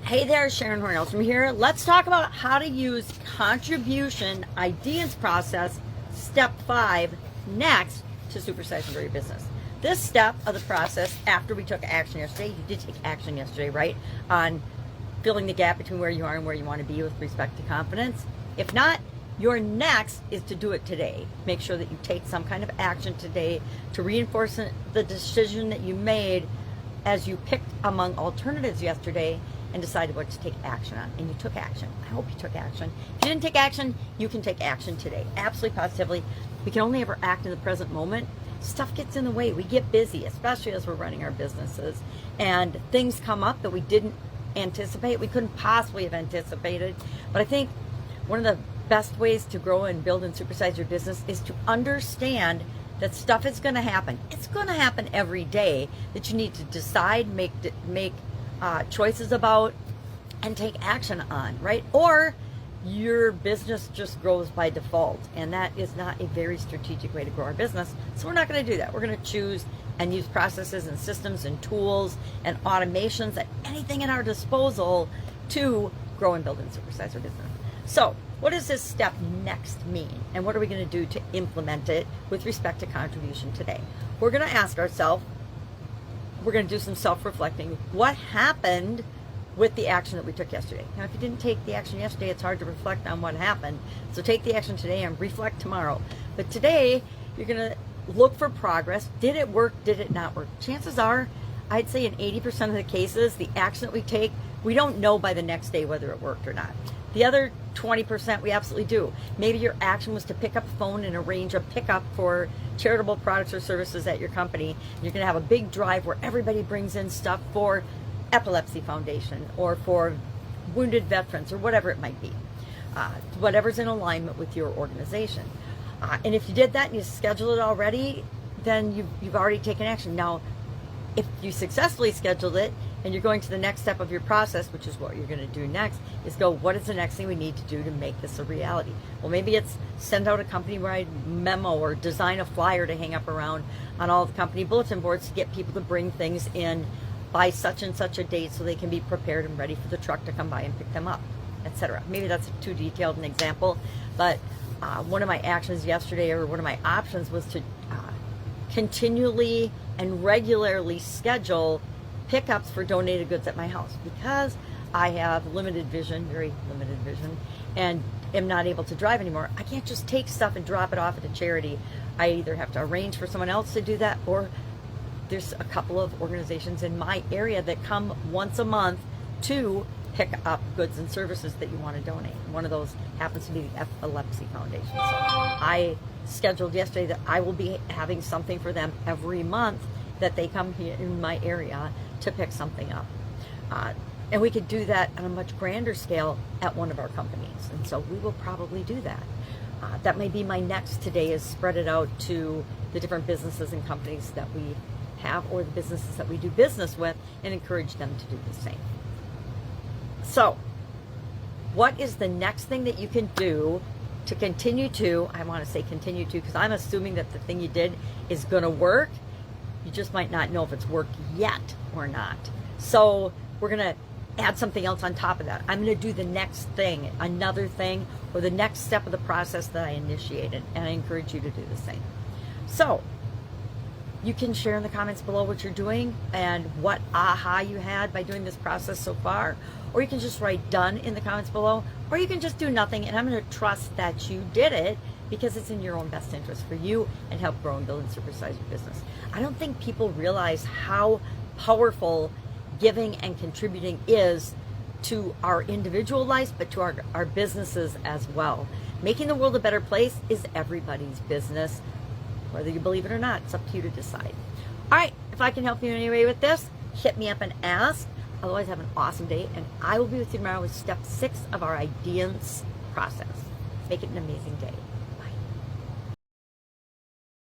Hey there, Sharon Horne-Ellstrom here. Let's talk about how to use Contribution IDEANCE process, step 5, next to supersizing your business. This step of the process, after we took action yesterday, you did take action yesterday, right? On filling the gap between where you are and where you want to be with respect to confidence. If not, your next is to do it today. Make sure that you take some kind of action today to reinforce the decision that you made as you picked among alternatives yesterday and decided what to take action on. And you took action. I hope you took action. If you didn't take action, you can take action today. Absolutely, positively. We can only ever act in the present moment. Stuff gets in the way. We get busy, especially as we're running our businesses. And things come up that we didn't anticipate. We couldn't possibly have anticipated. But I think one of the best ways to grow and build and supersize your business is to understand that stuff is going to happen. It's going to happen every day that you need to decide, make choices about, and take action on, right? Or your business just grows by default, and that is not a very strategic way to grow our business. So we're not going to do that. We're going to choose and use processes and systems and tools and automations and anything at our disposal to grow and build and supersize our business. So what does this step next mean? And what are we going to do to implement it with respect to contribution today? We're going to ask ourselves, we're going to do some self-reflecting. What happened with the action that we took yesterday? Now, if you didn't take the action yesterday, it's hard to reflect on what happened. So take the action today and reflect tomorrow. But today, you're going to look for progress. Did it work? Did it not work? Chances are, I'd say in 80% of the cases, the action that we take, we don't know by the next day whether it worked or not. The other 20% we absolutely do. Maybe your action was to pick up the phone and arrange a pickup for charitable products or services at your company. You're going to have a big drive where everybody brings in stuff for Epilepsy Foundation or for wounded veterans or whatever it might be. Whatever's in alignment with your organization. And if you did that and you scheduled it already, then you've already taken action. Now, if you successfully scheduled it and you're going to the next step of your process, which is what you're going to do next, is go, what is the next thing we need to do to make this a reality? Well, maybe it's send out a company-wide memo or design a flyer to hang up around on all the company bulletin boards to get people to bring things in by such and such a date so they can be prepared and ready for the truck to come by and pick them up, etc. Maybe that's too detailed an example, but one of my actions yesterday, or one of my options, was to continually and regularly schedule pickups for donated goods at my house, because I have limited vision, very limited vision, and am not able to drive anymore. I can't just take stuff and drop it off at a charity. I either have to arrange for someone else to do that, or there's a couple of organizations in my area that come once a month to pick up goods and services that you want to donate. One of those happens to be the Epilepsy Foundation. So I scheduled yesterday that I will be having something for them every month that they come here in my area to pick something up. And we could do that on a much grander scale at one of our companies. And so we will probably do that. That may be my next today, is spread it out to the different businesses and companies that we have, or the businesses that we do business with, and encourage them to do the same. So what is the next thing that you can do to continue to, I want to say continue to, because I'm assuming that the thing you did is going to work. You just might not know if it's worked yet or not. So we're going to add something else on top of that. I'm going to do the next thing, another thing, or the next step of the process that I initiated, and I encourage you to do the same. So you can share in the comments below what you're doing and what aha you had by doing this process so far, or you can just write done in the comments below, or you can just do nothing, and I'm going to trust that you did it because it's in your own best interest for you and help grow and build and supersize your business. I don't think people realize how powerful giving and contributing is to our individual lives, but to our businesses as well. Making the world a better place is everybody's business. Whether you believe it or not, it's up to you to decide. All right, if I can help you in any way with this, hit me up and ask. Otherwise, have an awesome day, and I will be with you tomorrow with step 6 of our IDEANCE process. Make it an amazing day.